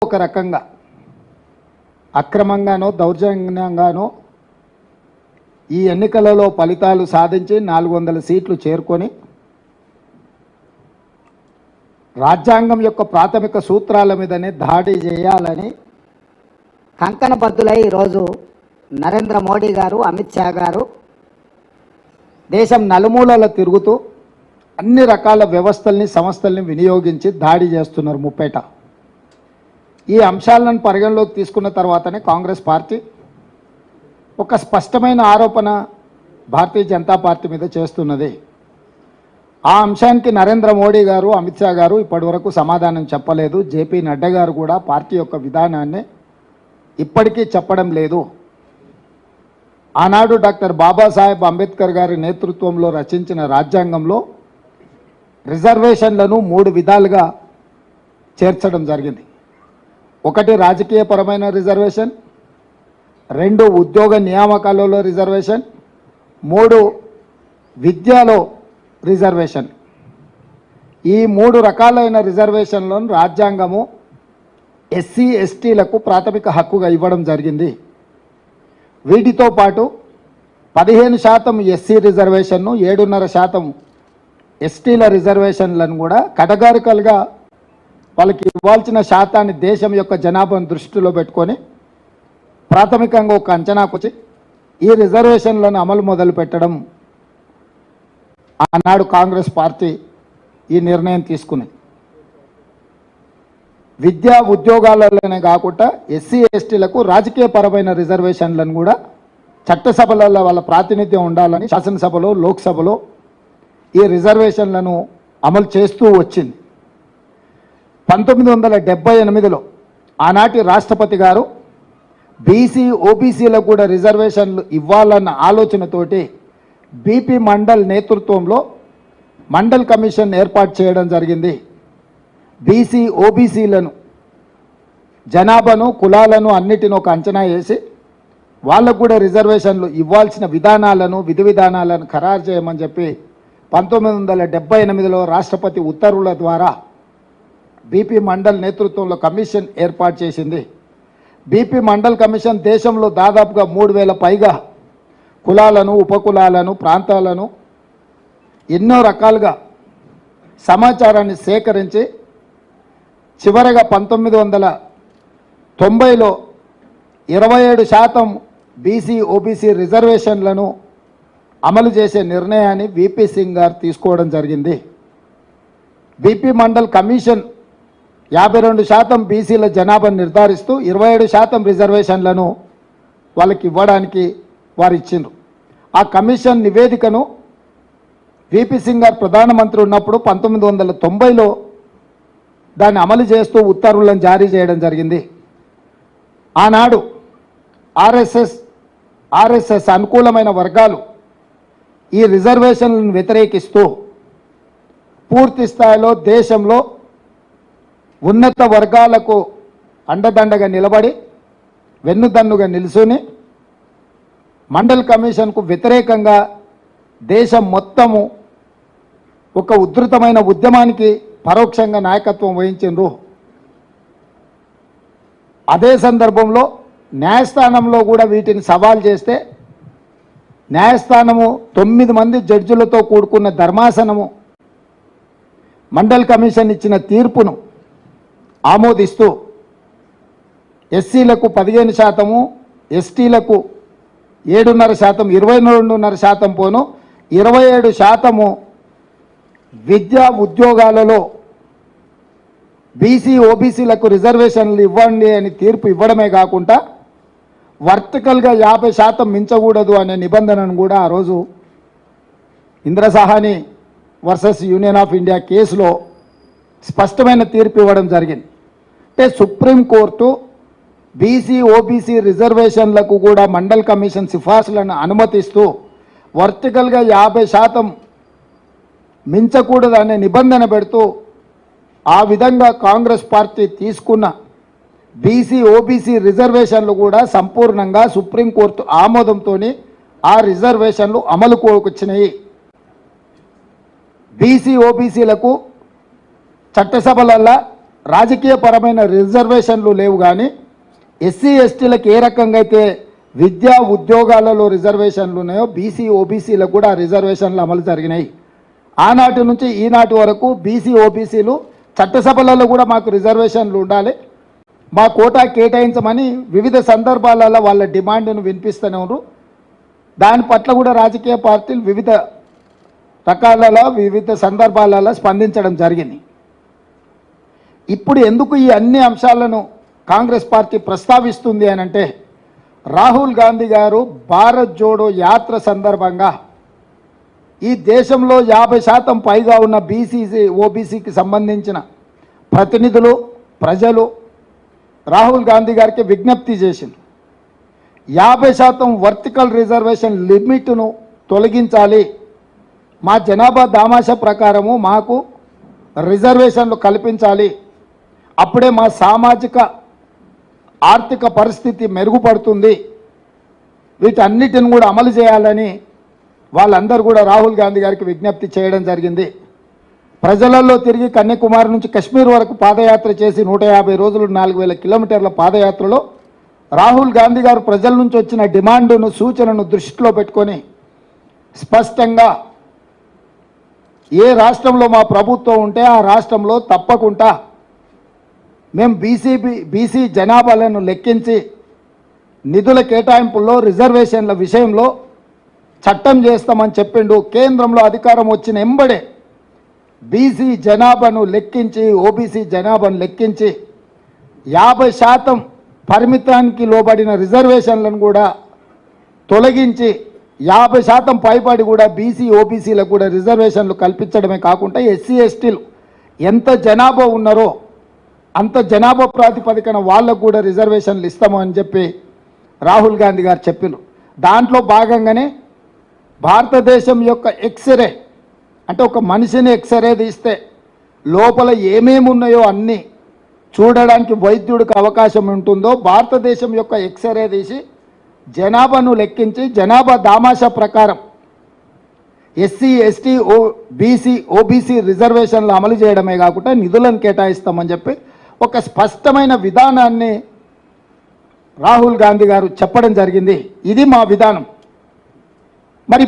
ఒక రకంగా అక్రమంగానో దౌర్జన్యంగానో ఈ ఎన్నికలలో ఫలితాలు సాధించి 400 సీట్లు చేరుకొని రాజ్యాంగం యొక్క ప్రాథమిక సూత్రాల మీదనే దాడి చేయాలని కంకణబద్దులై ఈరోజు నరేంద్ర మోడీ గారు, అమిత్ షా గారు దేశం నలుమూలల తిరుగుతూ అన్ని రకాల వ్యవస్థల్ని, సంస్థల్ని వినియోగించి దాడి చేస్తున్నారు ముప్పేట. ఈ అంశాలను పరిగణలోకి తీసుకున్న తర్వాతనే కాంగ్రెస్ పార్టీ ఒక స్పష్టమైన ఆరోపణ భారతీయ జనతా పార్టీ మీద చేస్తున్నది. ఆ అంశానికి నరేంద్ర మోడీ గారు, అమిత్ షా గారు ఇప్పటివరకు సమాధానం చెప్పలేదు. జేపీ నడ్డా గారు కూడా పార్టీ యొక్క విధానాన్ని ఇప్పటికీ చెప్పడం లేదు. ఆనాడు డాక్టర్ బాబాసాహెబ్ అంబేద్కర్ గారి నేతృత్వంలో రచించిన రాజ్యాంగంలో రిజర్వేషన్లను 3 విధాలుగా చేర్చడం జరిగింది. 1 రాజకీయపరమైన రిజర్వేషన్, 2 ఉద్యోగ నియామకాలలో రిజర్వేషన్, 3 విద్యలో రిజర్వేషన్. ఈ 3 రకాలైన రిజర్వేషన్లను రాజ్యాంగము ఎస్సీ ఎస్టీలకు ప్రాథమిక హక్కుగా ఇవ్వడం జరిగింది. వీటితో పాటు 15% ఎస్సీ రిజర్వేషన్ను, 7.5% ఎస్టీల రిజర్వేషన్లను కూడా కేటగారికల్గా వాళ్ళకి ఇవ్వాల్సిన శాతాన్ని దేశం యొక్క జనాభాను దృష్టిలో పెట్టుకొని ప్రాథమికంగా ఒక అంచనాకు వచ్చి ఈ రిజర్వేషన్లను అమలు మొదలు పెట్టడం ఆనాడు కాంగ్రెస్ పార్టీ ఈ నిర్ణయం తీసుకున్నది. విద్యా ఉద్యోగాలలోనే కాకుండా ఎస్సీ ఎస్టీలకు రాజకీయపరమైన రిజర్వేషన్లను కూడా చట్టసభలలో వాళ్ళ ప్రాతినిధ్యం ఉండాలని శాసనసభలో, లోక్సభలో ఈ రిజర్వేషన్లను అమలు చేస్తూ వచ్చింది. 1978లో ఆనాటి రాష్ట్రపతి గారు బీసీ, ఓబీసీలకు కూడా రిజర్వేషన్లు ఇవ్వాలన్న ఆలోచనతోటి బీపీ మండల్ నేతృత్వంలో మండల్ కమిషన్ ఏర్పాటు చేయడం జరిగింది. బీసీ, ఓబీసీలను, జనాభాను, కులాలను అన్నిటిని ఒక అంచనా వేసి వాళ్ళకు కూడా రిజర్వేషన్లు ఇవ్వాల్సిన విధానాలను, విధి విధానాలను ఖరారు చేయమని చెప్పి 1978లో రాష్ట్రపతి ఉత్తర్వుల ద్వారా బీపీ మండల్ నేతృత్వంలో కమిషన్ ఏర్పాటు చేసింది. బీపీ మండల్ కమిషన్ దేశంలో దాదాపుగా 3000 పైగా కులాలను, ఉపకులాలను, ప్రాంతాలను ఎన్నో రకాలుగా సమాచారాన్ని సేకరించి చివరగా 1990లో 27% బీసీ, ఓబీసీ రిజర్వేషన్లను అమలు చేసే నిర్ణయాన్ని వీపీ సింగ్ గారు తీసుకోవడం జరిగింది. బీపీ మండల్ కమిషన్ 52% బీసీల జనాభాను నిర్ధారిస్తూ 27% రిజర్వేషన్లను వాళ్ళకి ఇవ్వడానికి వారు ఇచ్చిండ్రు. ఆ కమిషన్ నివేదికను వీపీ సింగ్ గారు ప్రధానమంత్రి ఉన్నప్పుడు 1990లో దాన్ని అమలు చేస్తూ ఉత్తర్వులను జారీ చేయడం జరిగింది. ఆనాడు ఆర్ఎస్ఎస్ అనుకూలమైన వర్గాలు ఈ రిజర్వేషన్లను వ్యతిరేకిస్తూ పూర్తి స్థాయిలో దేశంలో ఉన్నత వర్గాలకు అండదండగా నిలబడి వెన్నుదన్నుగా నిలుచుని మండల్ కమిషన్కు వ్యతిరేకంగా దేశం మొత్తము ఒక ఉధృతమైన ఉద్యమానికి పరోక్షంగా నాయకత్వం వహించిండ్రు. అదే సందర్భంలో న్యాయస్థానంలో కూడా వీటిని సవాల్ చేస్తే న్యాయస్థానము 9 మంది జడ్జిలతో కూడుకున్న ధర్మాసనము మండల్ కమిషన్ ఇచ్చిన తీర్పును ఆమోదిస్తూ ఎస్సీలకు 15%, ఎస్టీలకు 7.5%, 22.5% పోను 27% విద్యా ఉద్యోగాలలో బీసీ, ఓబీసీలకు రిజర్వేషన్లు ఇవ్వండి అని తీర్పు ఇవ్వడమే కాకుండా వర్టికల్గా 50% మించకూడదు అనే నిబంధనను కూడా ఆ రోజు ఇంద్రసాహాని వర్సెస్ యూనియన్ ఆఫ్ ఇండియా కేసులో స్పష్టమైన తీర్పు ఇవ్వడం జరిగింది. అంటే సుప్రీంకోర్టు బీసీ, ఓబీసీ రిజర్వేషన్లకు కూడా మండల్ కమిషన్ సిఫార్సులను అనుమతిస్తూ వర్టికల్గా 50% మించకూడదు అనే నిబంధన పెడుతూ ఆ విధంగా కాంగ్రెస్ పార్టీ తీసుకున్న బీసీ, ఓబీసీ రిజర్వేషన్లు కూడా సంపూర్ణంగా సుప్రీంకోర్టు ఆమోదంతో ఆ రిజర్వేషన్లు అమలుకు వచ్చినాయి. బీసీ, ఓబీసీలకు చట్టసభలల్లో రాజకీయ పరమైన రిజర్వేషన్లు లేవు, కానీ ఎస్సీ ఎస్టీలకు ఏ రకంగా అయితే విద్యా ఉద్యోగాలలో రిజర్వేషన్లు ఉన్నాయో బీసీ ఓబీసీలకు కూడా రిజర్వేషన్లు అమలు జరిగినాయి. ఆనాటి నుంచి ఈనాటి వరకు బీసీ ఓబీసీలు చట్టసభలలో కూడా మాకు రిజర్వేషన్లు ఉండాలి, మా కోటా కేటాయించమని వివిధ సందర్భాలలో వాళ్ళ డిమాండ్ను వినిపిస్తూనే ఉన్నారు. దాని పట్ల కూడా రాజకీయ పార్టీలు వివిధ రకాలలో వివిధ సందర్భాలలో స్పందించడం జరిగింది. ఇప్పుడు ఎందుకు ఈ అన్ని అంశాలను కాంగ్రెస్ పార్టీ ప్రస్తావిస్తుంది అని అంటే, రాహుల్ గాంధీ గారు భారత్ జోడో యాత్ర సందర్భంగా ఈ దేశంలో 50% పైగా ఉన్న బీసీసీ ఓబీసీకి సంబంధించిన ప్రతినిధులు ప్రజలు రాహుల్ గాంధీ గారికి విజ్ఞప్తి చేసింది. 50% వర్టికల్ రిజర్వేషన్ లిమిట్ను తొలగించాలి, మా జనాభా దామాషా ప్రకారము మాకు రిజర్వేషన్లు కల్పించాలి, అప్పుడే మా సామాజిక ఆర్థిక పరిస్థితి మెరుగుపడుతుంది, వీటన్నిటిని కూడా అమలు చేయాలని వాళ్ళందరూ కూడా రాహుల్ గాంధీ గారికి విజ్ఞప్తి చేయడం జరిగింది. ప్రజలలో తిరిగి కన్యాకుమారి నుంచి కశ్మీర్ వరకు పాదయాత్ర చేసి 150 రోజులు 4000 కిలోమీటర్ల పాదయాత్రలో రాహుల్ గాంధీ గారు ప్రజల నుంచి వచ్చిన డిమాండును సూచనను దృష్టిలో పెట్టుకొని స్పష్టంగా ఏ రాష్ట్రంలో మా ప్రభుత్వం ఉంటే ఆ రాష్ట్రంలో తప్పకుండా మేము బీసీ జనాభాలను లెక్కించి నిధుల కేటాయింపుల్లో రిజర్వేషన్ల విషయంలో చట్టం చేస్తామని చెప్పిండు. కేంద్రంలో అధికారం వచ్చిన ఎంబడే బీసీ జనాభాను లెక్కించి ఓబీసీ జనాభాను లెక్కించి 50% పరిమితానికి లోబడిన రిజర్వేషన్లను కూడా తొలగించి 50% పైబడి కూడా బీసీ ఓబీసీలకు కూడా రిజర్వేషన్లు కల్పించడమే కాకుండా ఎస్సీ ఎస్టీలు ఎంత జనాభా ఉన్నారో అంత జనాభా ప్రాతిపదికన వాళ్ళకు కూడా రిజర్వేషన్లు ఇస్తాము అని చెప్పి రాహుల్ గాంధీ గారు చెప్పారు. దాంట్లో భాగంగానే భారతదేశం యొక్క ఎక్స్రే అంటే ఒక మనిషిని ఎక్స్రే తీస్తే లోపల ఏమేమి ఉన్నాయో అన్నీ చూడడానికి వైద్యుడికి అవకాశం ఉంటుందో భారతదేశం యొక్క ఎక్స్రే తీసి జనాభాను లెక్కించి జనాభా దామాషా ప్రకారం ఎస్సీ ఎస్టీ బీసీ ఓబీసీ రిజర్వేషన్లు అమలు చేయడమే కాకుండా నిధులను కేటాయిస్తామని చెప్పి ఒక స్పష్టమైన విధానాన్ని రాహుల్ గాంధీ గారు చెప్పడం జరిగింది. ఇది మా విధానం.